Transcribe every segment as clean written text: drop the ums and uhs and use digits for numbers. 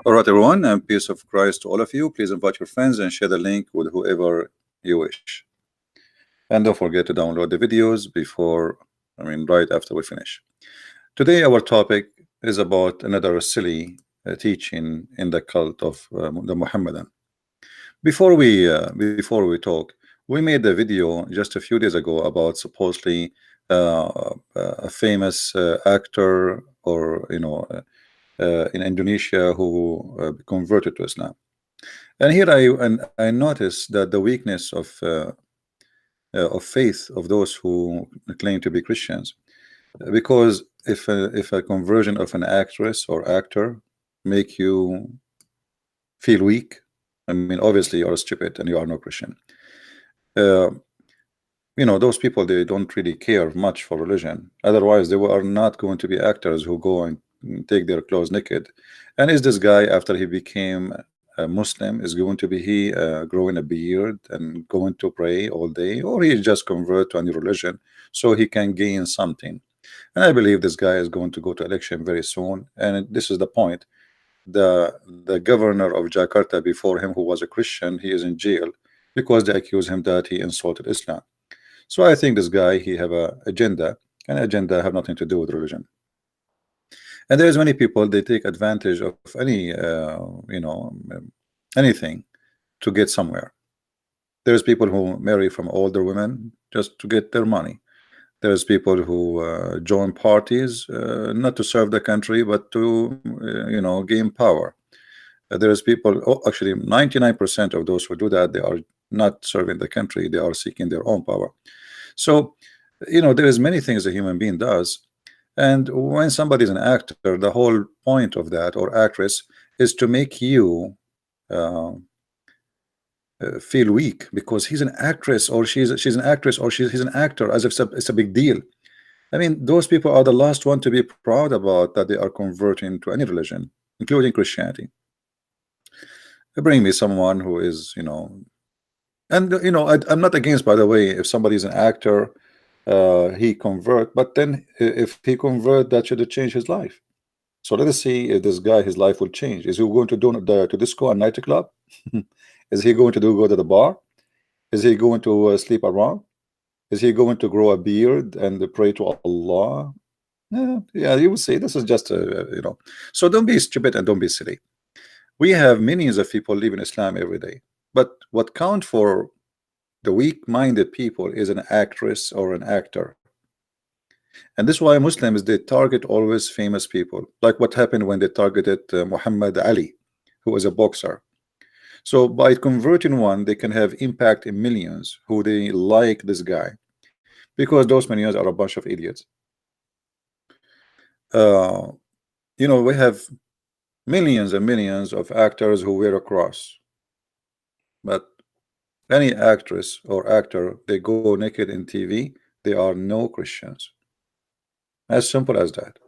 All right, everyone, and peace of Christ to all of you. Please invite your friends and share the link with whoever you wish. And don't forget to download the videos right after we finish. Today, our topic is about another silly teaching in the cult of the Muhammadan. Before we talk, we made a video just a few days ago about supposedly a famous actor, or in Indonesia, who converted to Islam. And here I noticed that the weakness of faith of those who claim to be Christians, because if a conversion of an actress or actor make you feel weak, I mean, obviously you are stupid and you are no Christian. Those people, they don't really care much for religion. Otherwise, they are not going to be actors who go and take their clothes naked. And is this guy, after he became a Muslim, is going to be growing a beard and going to pray all day, or he just convert to a new religion so he can gain something? And I believe this guy is going to go to election very soon. And this is the point. The governor of Jakarta before him, who was a Christian, he is in jail because they accuse him that he insulted Islam. So I think this guy, he have a agenda, and agenda have nothing to do with religion. And there's many people, they take advantage of anything to get somewhere. There's people who marry from older women just to get their money. There's people who join parties not to serve the country, but to gain power. There's people, actually 99% of those who do that, they are not serving the country, they are seeking their own power. So there is many things a human being does. And when somebody is an actor, the whole point of that, or actress, is to make you feel weak because he's an actress, or she's an actress, or he's an actor, as if it's a big deal. I mean, those people are the last one to be proud about that they are converting to any religion, including Christianity. Bring me someone who is, and I'm not against, by the way, if somebody is an actor, he convert, but then if he convert, that should change his life. So let us see if this guy, his life will change. Is he going to do to disco and nightclub? Is he going to go to the bar? Is he going to sleep around? Is he going to grow a beard and pray to Allah? Yeah, you will see. This is just So don't be stupid and don't be silly. We have millions of people leaving Islam every day, but what count for the weak-minded people is an actress or an actor. And this is why Muslims, they target always famous people, like what happened when they targeted Muhammad Ali, who was a boxer. So by converting one, they can have impact in millions who they like this guy, because those millions are a bunch of idiots. We have millions and millions of actors who wear a cross, but any actress or actor, they go naked in TV, they are no Christians. As simple as that.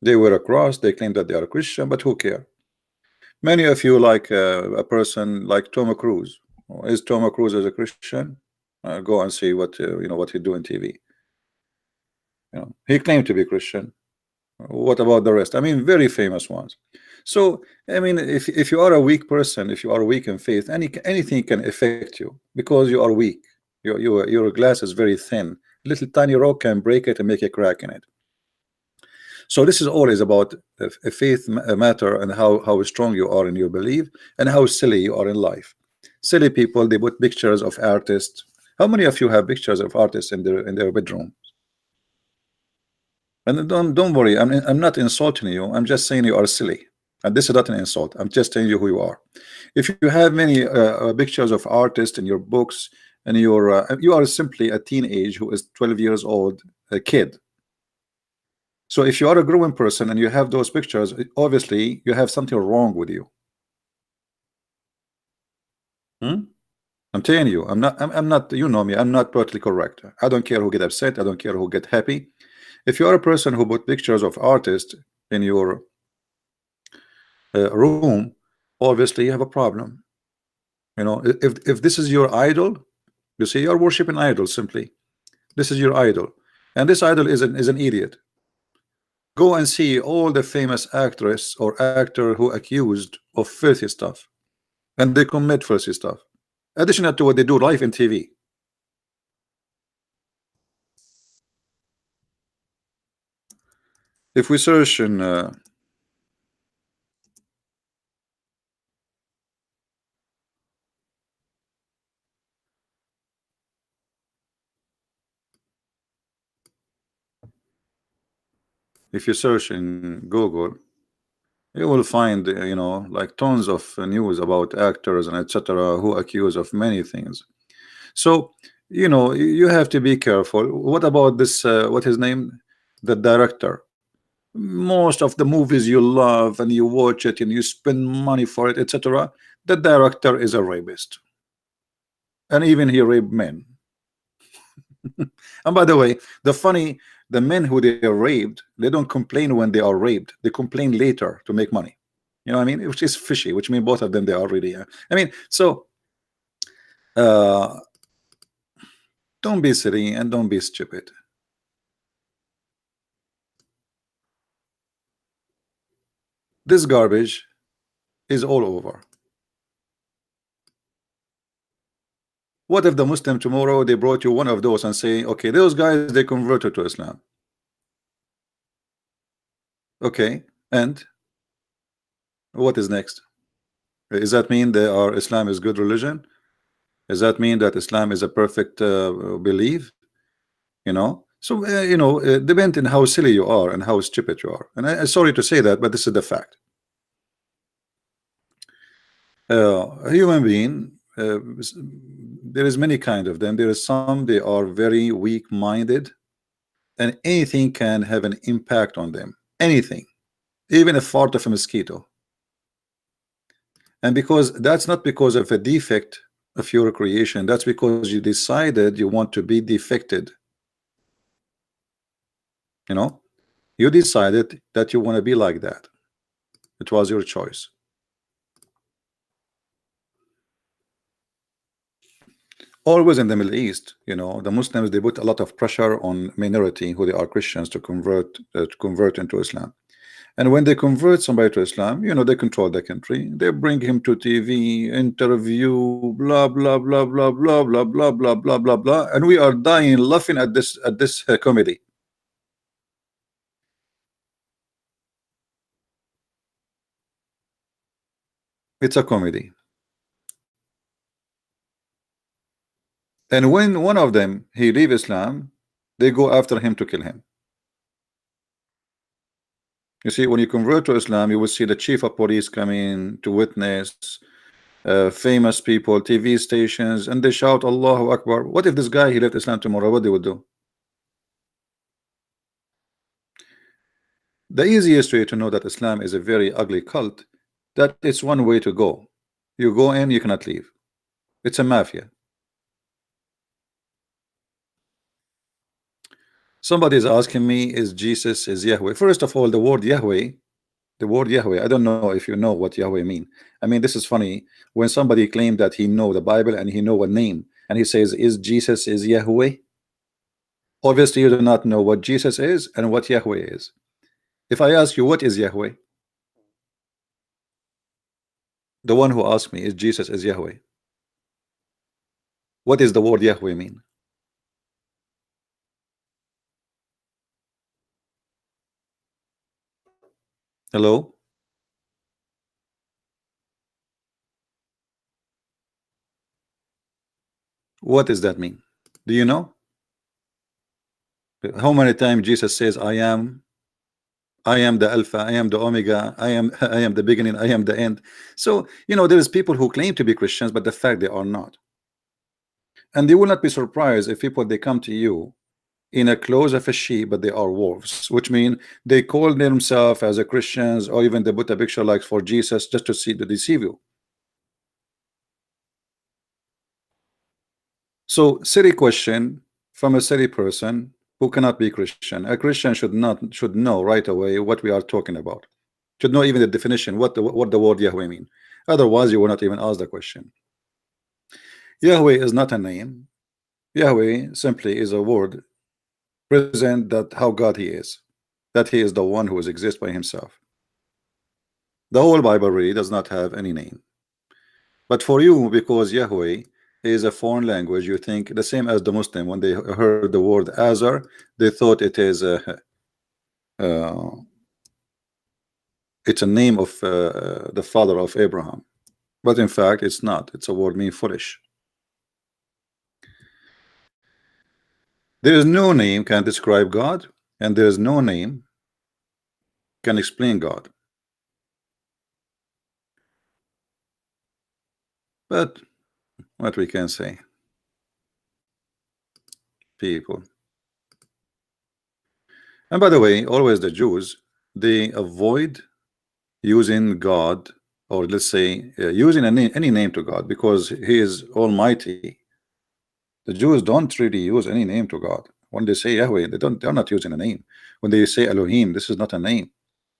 They wear a cross, they claim that they are a Christian, but who care? Many of you like a person like Tom Cruise. Is Tom Cruise as a Christian? Go and see what what he do in TV. He claimed to be Christian. What about the rest? I mean, very famous ones. So I mean, if you are a weak person, if you are weak in faith, anything can affect you because you are weak. Your glass is very thin. Little tiny rock can break it and make a crack in it. So this is always about a faith matter, and how strong you are in your belief and how silly you are in life. Silly people, they put pictures of artists. How many of you have pictures of artists in their bedroom? And don't worry, I'm not insulting you. I'm just saying you are silly, and this is not an insult. I'm just telling you who you are. If you have many pictures of artists in your books, and you are simply a teenage who is 12 years old, a kid. So if you are a growing person and you have those pictures, obviously you have something wrong with you. I'm telling you, I'm not, you know me, I'm not politically correct. I don't care who get upset, I don't care who get happy. If you are a person who put pictures of artists in your room, obviously you have a problem. If this is your idol, you see, you're worshiping idol. Simply, this is your idol, and this idol is an idiot. Go and see all the famous actress or actor who accused of filthy stuff, and they commit filthy stuff, additional to what they do live in TV. If we search in if you search in Google, you will find you know, like tons of news about actors and etc. who accuse of many things. So you know, you have to be careful. What about this what his name, the director? Most of the movies you love and you watch it and you spend money for it, etc., the director is a rapist, and even he raped men. And by the way, the men who they raped, they don't complain when they are raped, they complain later to make money. You know what I mean? Which is fishy, which means both of them, they are really I mean, so uh don't be silly and don't be stupid. This garbage is all over. What if the Muslim tomorrow they brought you one of those and say, okay, those guys they converted to Islam? Okay, and what is next? Does that mean they are Islam is good religion? Does that mean that Islam is a perfect belief? You know, so you know, depend on how silly you are and how stupid you are. And I sorry to say that, but this is the fact. A human being, there is many kind of them. There is some they are very weak-minded, and anything can have an impact on them. Anything, even a fart of a mosquito. And because that's not because of a defect of your creation, that's because you decided you want to be defected. You know, you decided that you want to be like that. It was your choice. Always in the Middle East, you know, the Muslims they put a lot of pressure on minority who they are Christians to convert into Islam. And when they convert somebody to Islam, you know, they control the country. They bring him to TV, interview, blah blah blah blah blah blah blah blah blah blah blah, and we are dying laughing at this comedy. It's a comedy. And when one of them he leave Islam, they go after him to kill him. You see, when you convert to Islam, you will see the chief of police coming to witness, famous people, TV stations, and they shout Allahu Akbar. What if this guy he left Islam tomorrow? What they would do? The easiest way to know that Islam is a very ugly cult, that it's one way to go. You go in, you cannot leave. It's a mafia. Somebody is asking me, is Jesus is Yahweh? First of all, the word Yahweh, I don't know if you know what Yahweh mean. I mean, this is funny when somebody claimed that he know the Bible and he know a name and he says, is Jesus is Yahweh? Obviously, you do not know what Jesus is and what Yahweh is. If I ask you, what is Yahweh? The one who asked me, is Jesus is Yahweh? What is the word Yahweh mean? Hello? What does that mean? Do you know? How many times Jesus says, I am the Alpha, I am the Omega, I am the beginning, I am the end. So, you know, there is people who claim to be Christians, but the fact they are not. And you will not be surprised if people they come to you in a clothes of a sheep, but they are wolves, which mean they call themselves as a Christians, or even they put a picture like for Jesus just to see to deceive you. So, silly question from a silly person who cannot be Christian. A Christian should know right away what we are talking about. Should know even the definition, what the word Yahweh mean. Otherwise, you will not even ask the question. Yahweh is not a name. Yahweh simply is a word present that how God he is. that he is the one who exists by himself. The whole Bible really does not have any name. But for you, because Yahweh is a foreign language, you think the same as the Muslim. When they heard the word Azar, they thought it is uh, it's a name of the father of Abraham. But in fact, it's not. It's a word mean foolish. There is no name can describe God, and there is no name can explain God. But what we can say, people. And by the way, always the Jews, they avoid using God, or let's say using any name to God, because he is almighty. The Jews don't really use any name to God. When they say Yahweh, they're not using a name. When they say Elohim, this is not a name.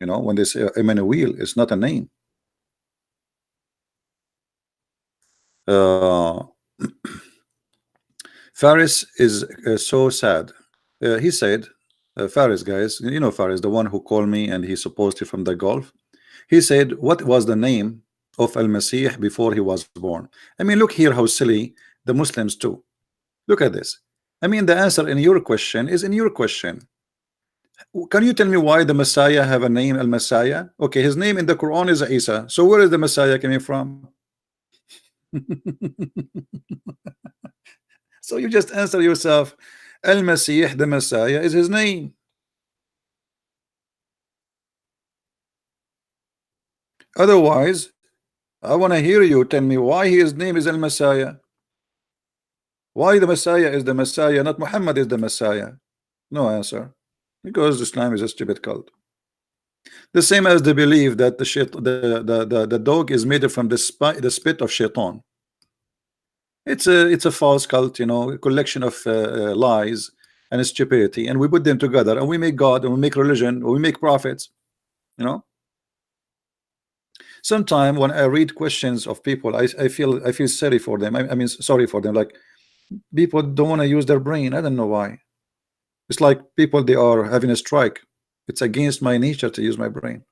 You know, when they say Emmanuel, it's not a name. Faris is so sad. He said, Faris, guys, you know Faris, the one who called me and he supposedly from the Gulf. He said, what was the name of Al-Masih before he was born? I mean, look here how silly the Muslims too. Look at this. I mean, the answer in your question is in your question. Can you tell me why the Messiah have a name, Al-Messiah? Okay, his name in the Quran is Isa. So where is the Messiah coming from? So you just answer yourself. Al-Masih, the Messiah, is his name. Otherwise, I want to hear you tell me why his name is Al-Messiah. Why the Messiah is the Messiah, not Muhammad is the Messiah? No answer. Because Islam is a stupid cult. The same as the belief that the dog is made from the spit of Shaytan. It's a false cult, you know, a collection of lies and stupidity, and we put them together and we make God and we make religion and we make prophets, you know. Sometimes when I read questions of people, I feel sorry for them. I mean sorry for them. Like, people don't want to use their brain. I don't know why. It's like people, they are having a strike. It's against my nature to use my brain.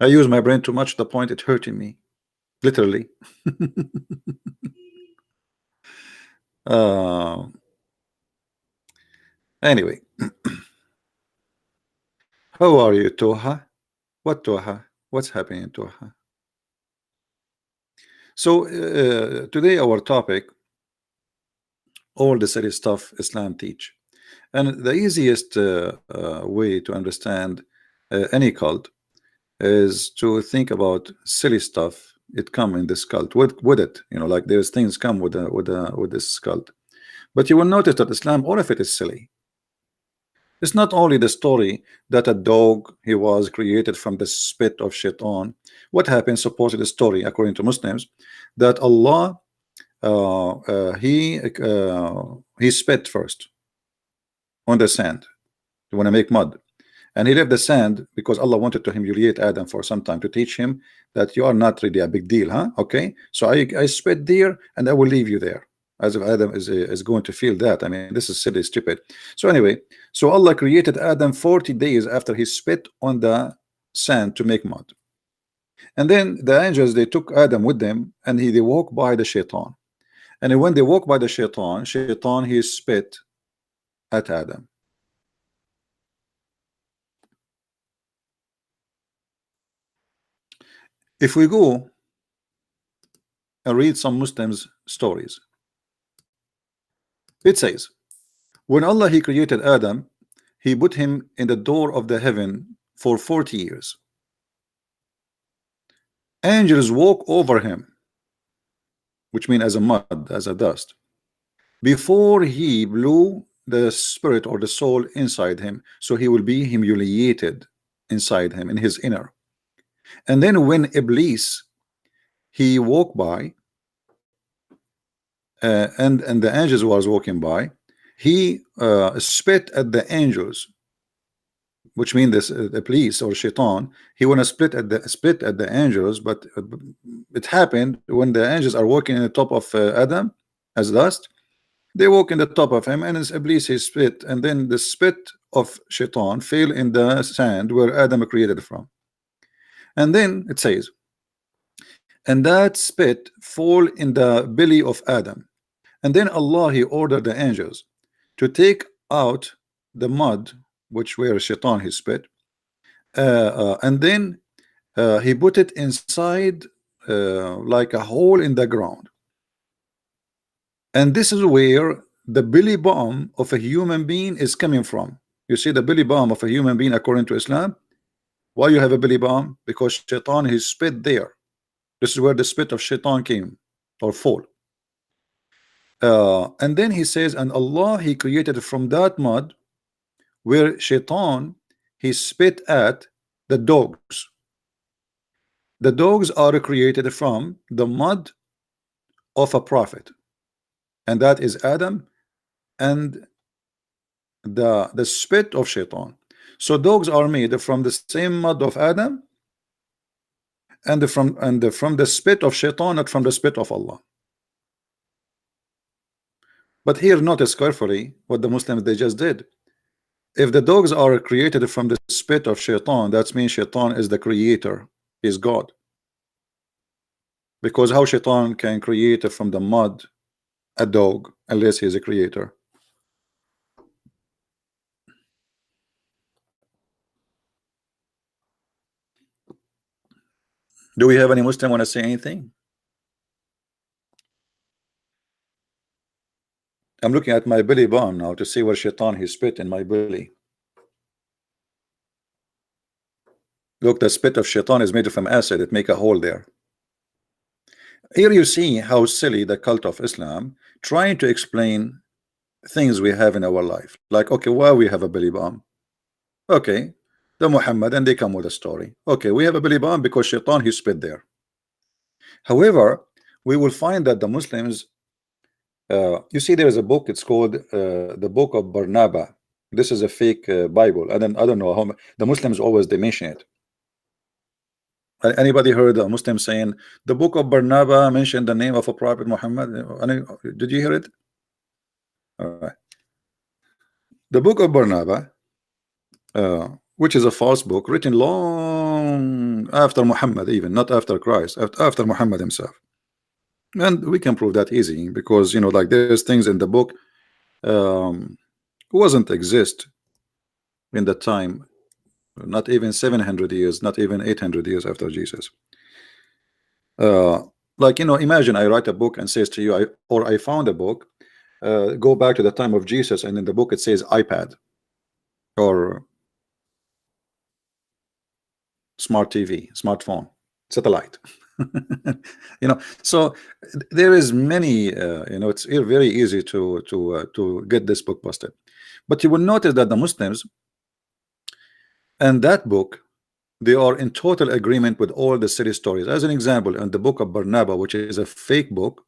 I use my brain too much to the point it's hurting me, literally. Anyway, how are you, Toha? What Toha? What's happening, Toha? So today our topic, all the silly stuff Islam teach. And the easiest way to understand any cult is to think about silly stuff. It come in this cult with it, you know, like there's things come with this cult. But you will notice that Islam, all of it is silly. It's not only the story that a dog, he was created from the spit of Shaitan. What happened? Supposedly the story, according to Muslims, that Allah he spit first on the sand. You want to make mud, and he left the sand because Allah wanted to humiliate Adam for some time, to teach him that you are not really a big deal, huh? Okay, so I spit there and I will leave you there, as if Adam is going to feel that. I mean, this is silly, stupid. So anyway, so Allah created Adam 40 days after he spit on the sand to make mud, and then the angels, they took Adam with them, and they walked by the Shaitan, and when they walk by the Shaitan, he spit at Adam. If we go and read some Muslims stories, it says, when Allah he created Adam, he put him in the door of the heaven for 40 years. Angels walk over him, which means as a mud, as a dust, before he blew the spirit or the soul inside him, so he will be humiliated inside him, in his inner. And then when Iblis he walked by, and the angels was walking by, he spit at the angels, which means this Iblis or Shaitan, he want to spit at the angels. But it happened when the angels are walking in the top of Adam as dust, they walk in the top of him, and as Iblis he spit, and then the spit of Shaitan fell in the sand where Adam created from. And then it says, and that spit fall in the belly of Adam. And then Allah, he ordered the angels to take out the mud which where Shaitan he spit, and then he put it inside like a hole in the ground. And this is where the belly button of a human being is coming from. You see the belly button of a human being according to Islam. Why you have a belly button? Because Shaitan he spit there. This is where the spit of Shaitan came or fall. And then he says, and Allah he created from that mud where Shaitan he spit at the dogs. The dogs are created from the mud of a prophet, and that is Adam, and the spit of Shaitan. So dogs are made from the same mud of Adam and from the spit of Shaitan, not from the spit of Allah. But here notice carefully what the Muslims they just did. If the dogs are created from the spit of Shaitan, that means Shaitan is the creator, is God. Because how Shaitan can create from the mud a dog unless he is a creator? Do we have any Muslim want to say anything? I'm looking at my belly button now to see where Shaitan he spit in my belly. Look, the spit of Shaitan is made from acid. It make a hole there. Here you see how silly the cult of Islam trying to explain things we have in our life. Like, okay, why we have a belly button? Okay, the Muhammad, and they come with a story. Okay, we have a belly button because Shaitan he spit there. However, we will find that the Muslims, you see, there is a book. It's called the Book of Barnaba. This is a fake Bible. I don't know how the Muslims always they mention it. Anybody heard a Muslim saying the Book of Barnaba mentioned the name of a Prophet Muhammad? Did you hear it? All right. The Book of Barnaba, which is a false book written long after Muhammad, even not after Christ, after Muhammad himself. And we can prove that easy because like there's things in the book wasn't exist in that time, not even 700 years, not even 800 years after Jesus. Like imagine I write a book and says to you, I found a book, go back to the time of Jesus, and in the book it says iPad or smart TV, smartphone, satellite. So there is many it's very easy to get this book posted. But you will notice that the Muslims and that book, they are in total agreement with all the silly stories. As an example, in the Book of Barnaba, which is a fake book,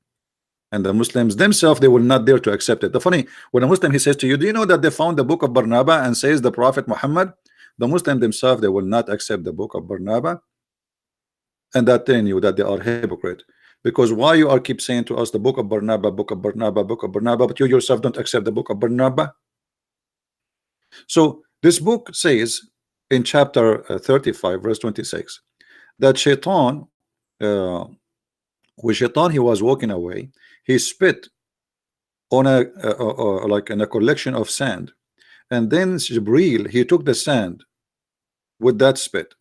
and the Muslims themselves, they will not dare to accept it. The funny, when a Muslim he says to you, do you know that they found the Book of Barnaba and says the Prophet Muhammad? The Muslim themselves, they will not accept the Book of Barnaba, and that telling you that they are hypocrite. Because why you are keep saying to us the Book of Barnaba, Book of Barnaba, Book of Barnaba, but you yourself don't accept the Book of Barnaba? So this book says in chapter 35 verse 26 that Shaitan, when Shaitan he was walking away, he spit on a like in a collection of sand, and then Jibril he took the sand with that spit,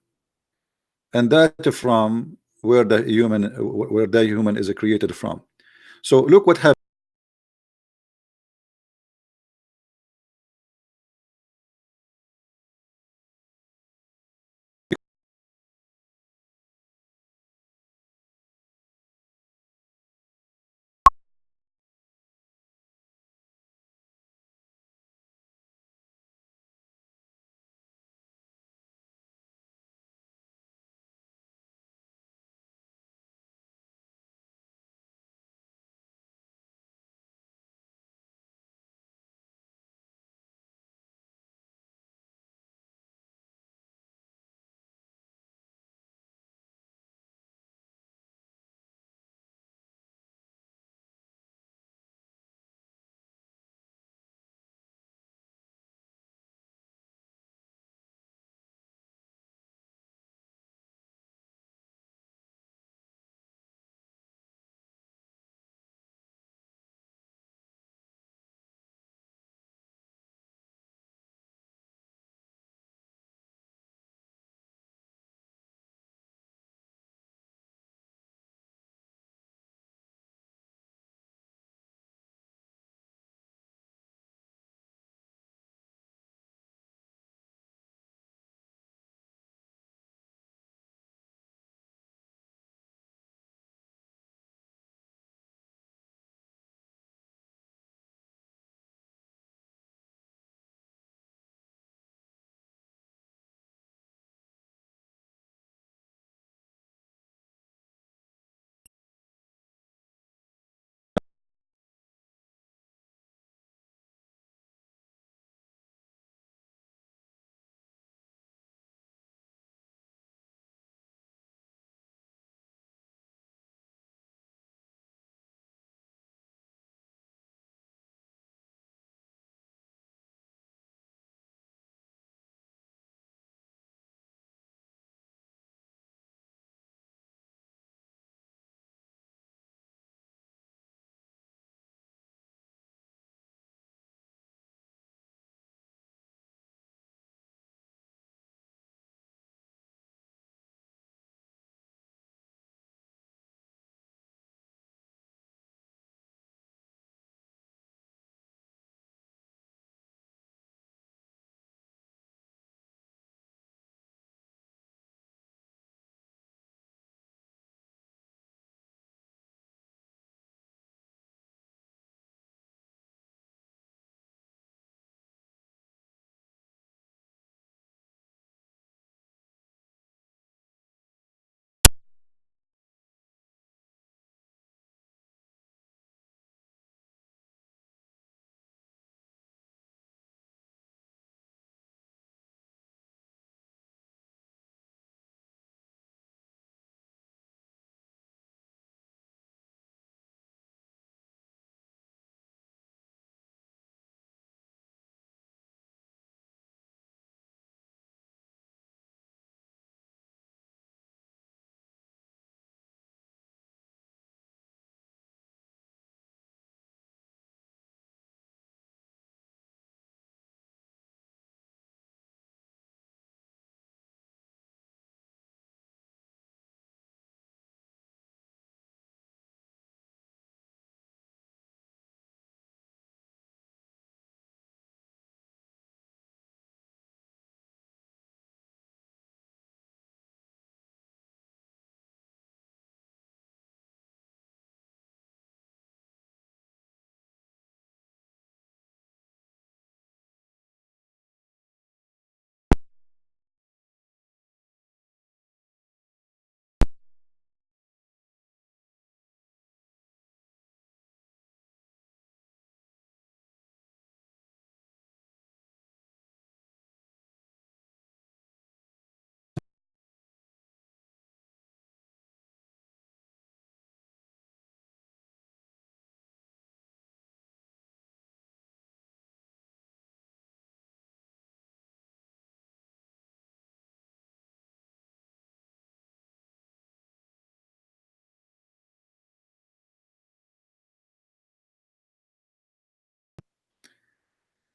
and that from where the human is created from. So look what happened.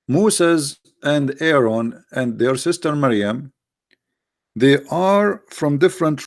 Moses and Aaron and their sister Maryam, they are from different